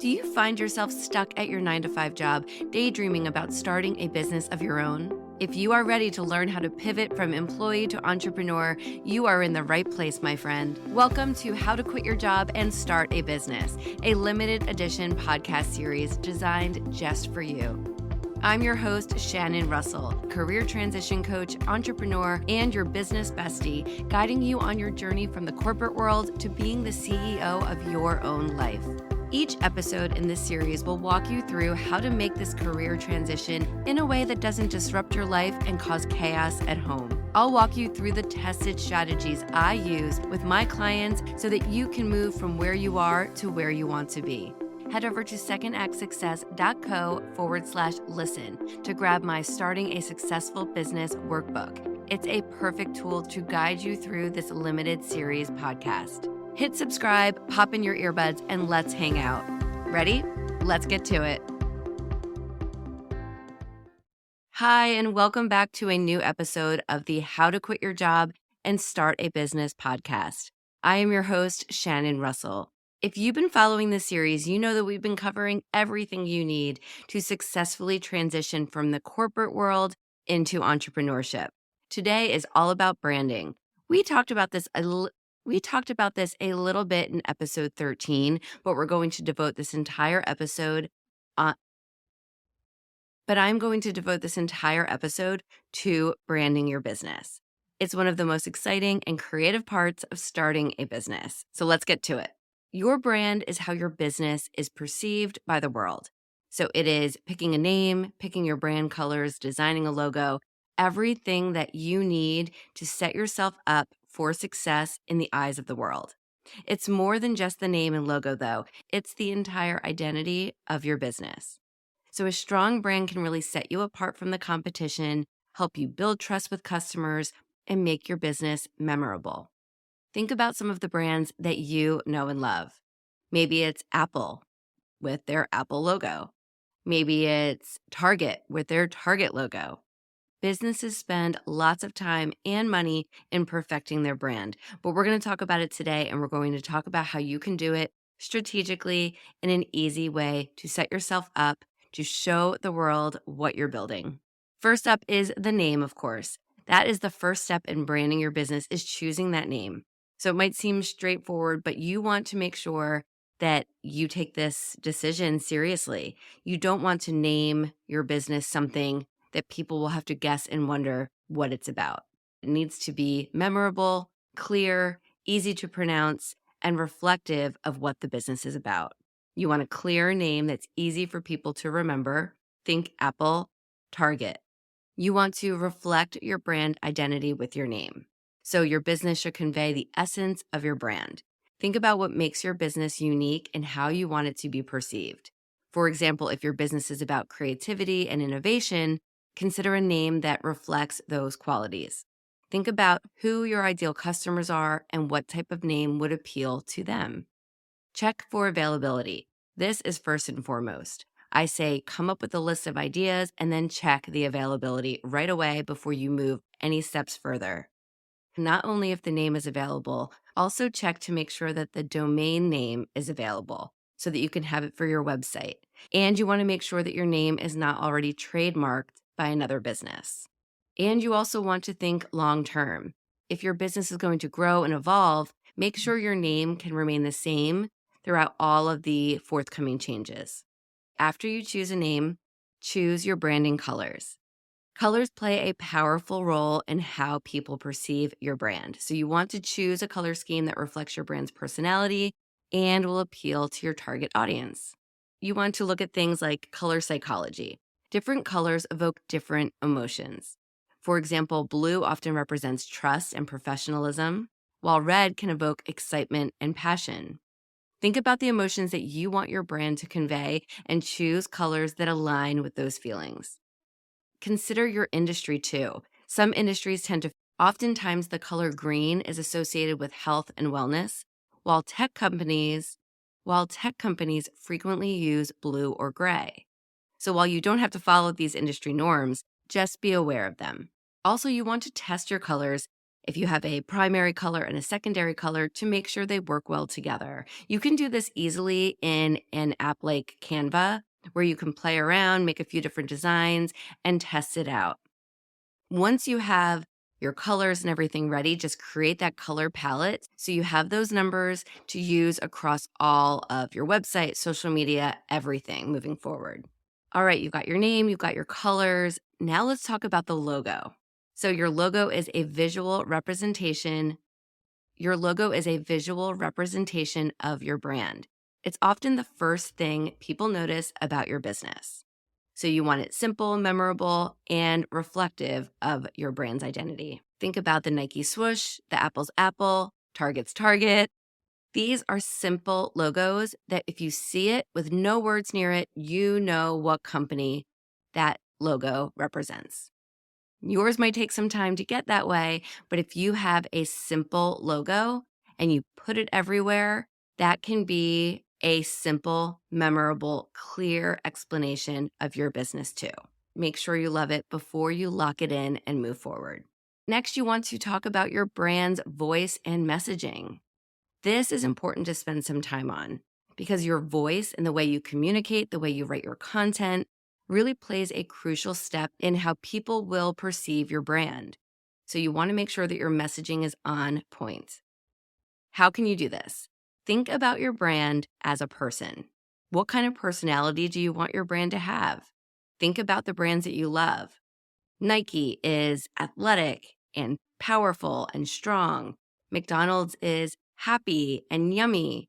Do you find yourself stuck at your 9-to-5 job, daydreaming about starting a business of your own? If you are ready to learn how to pivot from employee to entrepreneur, you are in the right place, my friend. Welcome to How to Quit Your Job and Start a Business, a limited edition podcast series designed just for you. I'm your host, Shannon Russell, career transition coach, entrepreneur, and your business bestie, guiding you on your journey from the corporate world to being the CEO of your own life. Each episode in this series will walk you through how to make this career transition in a way that doesn't disrupt your life and cause chaos at home. I'll walk you through the tested strategies I use with my clients so that you can move from where you are to where you want to be. Head over to secondactsuccess.co/listen to grab my Starting a Successful Business workbook. It's a perfect tool to guide you through this limited series podcast. Hit subscribe, pop in your earbuds, and let's hang out. Ready? Let's get to it. Hi, and welcome back to a new episode of the How to Quit Your Job and Start a Business podcast. I am your host, Shannon Russell. If you've been following this series, you know that we've been covering everything you need to successfully transition from the corporate world into entrepreneurship. Today is all about branding. We talked about this a little bit in episode 13, but we're going to devote this entire episode to branding your business. It's one of the most exciting and creative parts of starting a business. So let's get to it. Your brand is how your business is perceived by the world. So it is picking a name, picking your brand colors, designing a logo, everything that you need to set yourself up for success in the eyes of the world. It's more than just the name and logo, though. It's the entire identity of your business. So a strong brand can really set you apart from the competition, help you build trust with customers, and make your business memorable. Think about some of the brands that you know and love. Maybe it's Apple with their Apple logo. Maybe it's Target with their Target logo. Businesses spend lots of time and money in perfecting their brand, but we're going to talk about it today, and we're going to talk about how you can do it strategically in an easy way to set yourself up to show the world what you're building. First up is the name, of course. That is the first step in branding your business, is choosing that name. So it might seem straightforward, but you want to make sure that you take this decision seriously. You don't want to name your business something that people will have to guess and wonder what it's about. It needs to be memorable, clear, easy to pronounce, and reflective of what the business is about. You want a clear name that's easy for people to remember. Think Apple, Target. You want to reflect your brand identity with your name. So your business should convey the essence of your brand. Think about what makes your business unique and how you want it to be perceived. For example, if your business is about creativity and innovation, consider a name that reflects those qualities. Think about who your ideal customers are and what type of name would appeal to them. Check for availability. This is first and foremost. I say come up with a list of ideas and then check the availability right away before you move any steps further. Not only if the name is available, also check to make sure that the domain name is available so that you can have it for your website. And you want to make sure that your name is not already trademarked by another business. And you also want to think long-term. If your business is going to grow and evolve, make sure your name can remain the same throughout all of the forthcoming changes. After you choose a name, choose your branding colors. Colors play a powerful role in how people perceive your brand. So you want to choose a color scheme that reflects your brand's personality and will appeal to your target audience. You want to look at things like color psychology. Different colors evoke different emotions. For example, blue often represents trust and professionalism, while red can evoke excitement and passion. Think about the emotions that you want your brand to convey and choose colors that align with those feelings. Consider your industry too. Some industries oftentimes the color green is associated with health and wellness, while tech companies frequently use blue or gray. So while you don't have to follow these industry norms, just be aware of them. Also, you want to test your colors if you have a primary color and a secondary color, to make sure they work well together. You can do this easily in an app like Canva, where you can play around, make a few different designs, and test it out. Once you have your colors and everything ready, just create that color palette so you have those numbers to use across all of your website, social media, everything moving forward. All right, you've got your name, you've got your colors. Now let's talk about the logo. So your logo is a visual representation. Your logo is a visual representation of your brand. It's often the first thing people notice about your business. So you want it simple, memorable, and reflective of your brand's identity. Think about the Nike swoosh, the Apple's apple, Target's Target. These are simple logos that if you see it with no words near it, you know what company that logo represents. Yours might take some time to get that way, but if you have a simple logo and you put it everywhere, that can be a simple, memorable, clear explanation of your business too. Make sure you love it before you lock it in and move forward. Next, you want to talk about your brand's voice and messaging. This is important to spend some time on because your voice and the way you communicate, the way you write your content, really plays a crucial step in how people will perceive your brand. So you want to make sure that your messaging is on point. How can you do this? Think about your brand as a person. What kind of personality do you want your brand to have? Think about the brands that you love. Nike is athletic and powerful and strong. McDonald's is happy and yummy.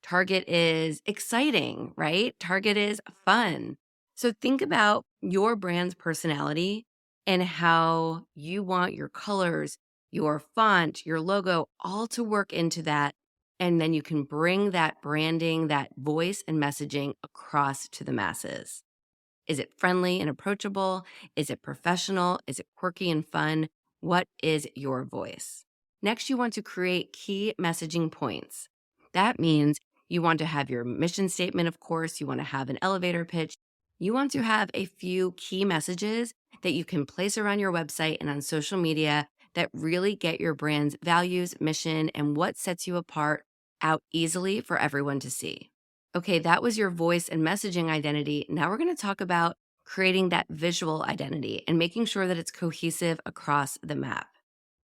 Target is exciting, right? Target is fun. So think about your brand's personality and how you want your colors, your font, your logo all to work into that. And then you can bring that branding, that voice and messaging across to the masses. Is it friendly and approachable? Is it professional? Is it quirky and fun? What is your voice? Next, you want to create key messaging points. That means you want to have your mission statement, of course. You want to have an elevator pitch. You want to have a few key messages that you can place around your website and on social media that really get your brand's values, mission, and what sets you apart out easily for everyone to see. Okay, that was your voice and messaging identity. Now we're going to talk about creating that visual identity and making sure that it's cohesive across the map.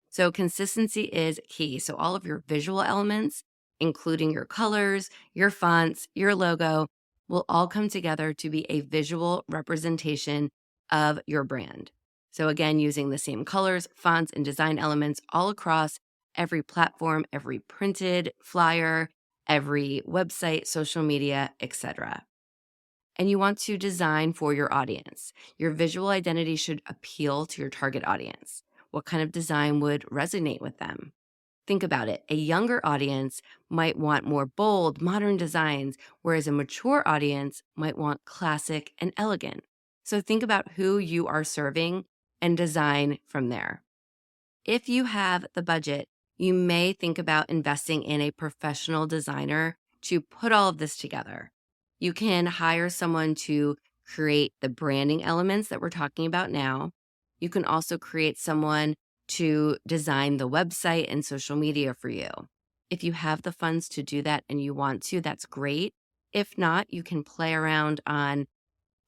So consistency is key. So all of your visual elements, including your colors, your fonts, your logo, will all come together to be a visual representation of your brand. So again, using the same colors, fonts, and design elements all across every platform, every printed flyer, every website, social media, etc. And you want to design for your audience. Your visual identity should appeal to your target audience. What kind of design would resonate with them? Think about it. A younger audience might want more bold, modern designs, whereas a mature audience might want classic and elegant. So think about who you are serving and design from there. If you have the budget, you may think about investing in a professional designer to put all of this together. You can hire someone to create the branding elements that we're talking about now. You can also create someone to design the website and social media for you. If you have the funds to do that and you want to, that's great. If not, you can play around on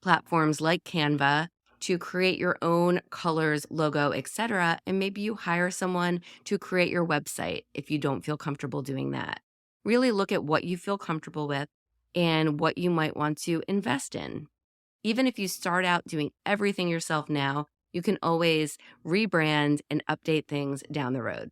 platforms like Canva to create your own colors, logo, etc. And maybe you hire someone to create your website if you don't feel comfortable doing that. Really look at what you feel comfortable with and what you might want to invest in. Even if you start out doing everything yourself now, you can always rebrand and update things down the road.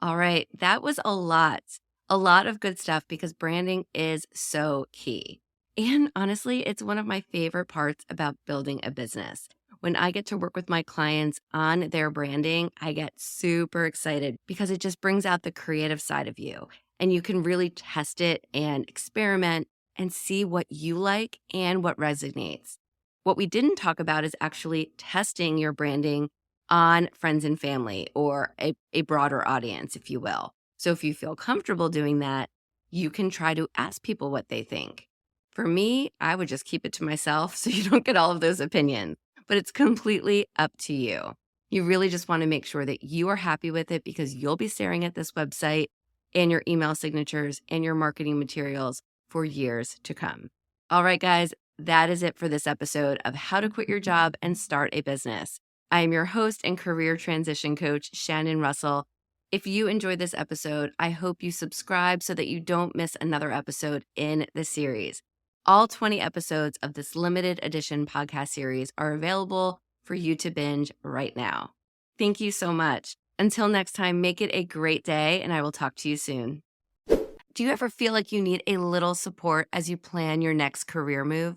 All right, that was a lot of good stuff because branding is so key. And honestly, it's one of my favorite parts about building a business. When I get to work with my clients on their branding, I get super excited because it just brings out the creative side of you. And you can really test it and experiment and see what you like and what resonates. What we didn't talk about is actually testing your branding on friends and family or a broader audience, if you will. So if you feel comfortable doing that, you can try to ask people what they think. For me, I would just keep it to myself so you don't get all of those opinions, but it's completely up to you. You really just want to make sure that you are happy with it because you'll be staring at this website and your email signatures and your marketing materials for years to come. All right, guys, that is it for this episode of How to Quit Your Job and Start a Business. I am your host and career transition coach, Shannon Russell. If you enjoyed this episode, I hope you subscribe so that you don't miss another episode in the series. All 20 episodes of this limited edition podcast series are available for you to binge right now. Thank you so much. Until next time, make it a great day, and I will talk to you soon. Do you ever feel like you need a little support as you plan your next career move?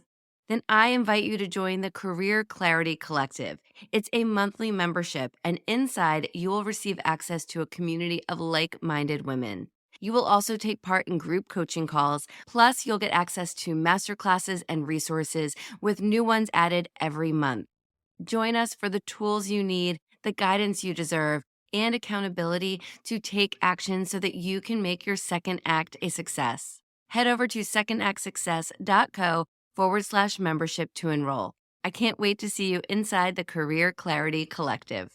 Then I invite you to join the Career Clarity Collective. It's a monthly membership, and inside you will receive access to a community of like-minded women. You will also take part in group coaching calls, plus you'll get access to masterclasses and resources with new ones added every month. Join us for the tools you need, the guidance you deserve, and accountability to take action so that you can make your second act a success. Head over to secondactsuccess.co/membership to enroll. I can't wait to see you inside the Career Clarity Collective.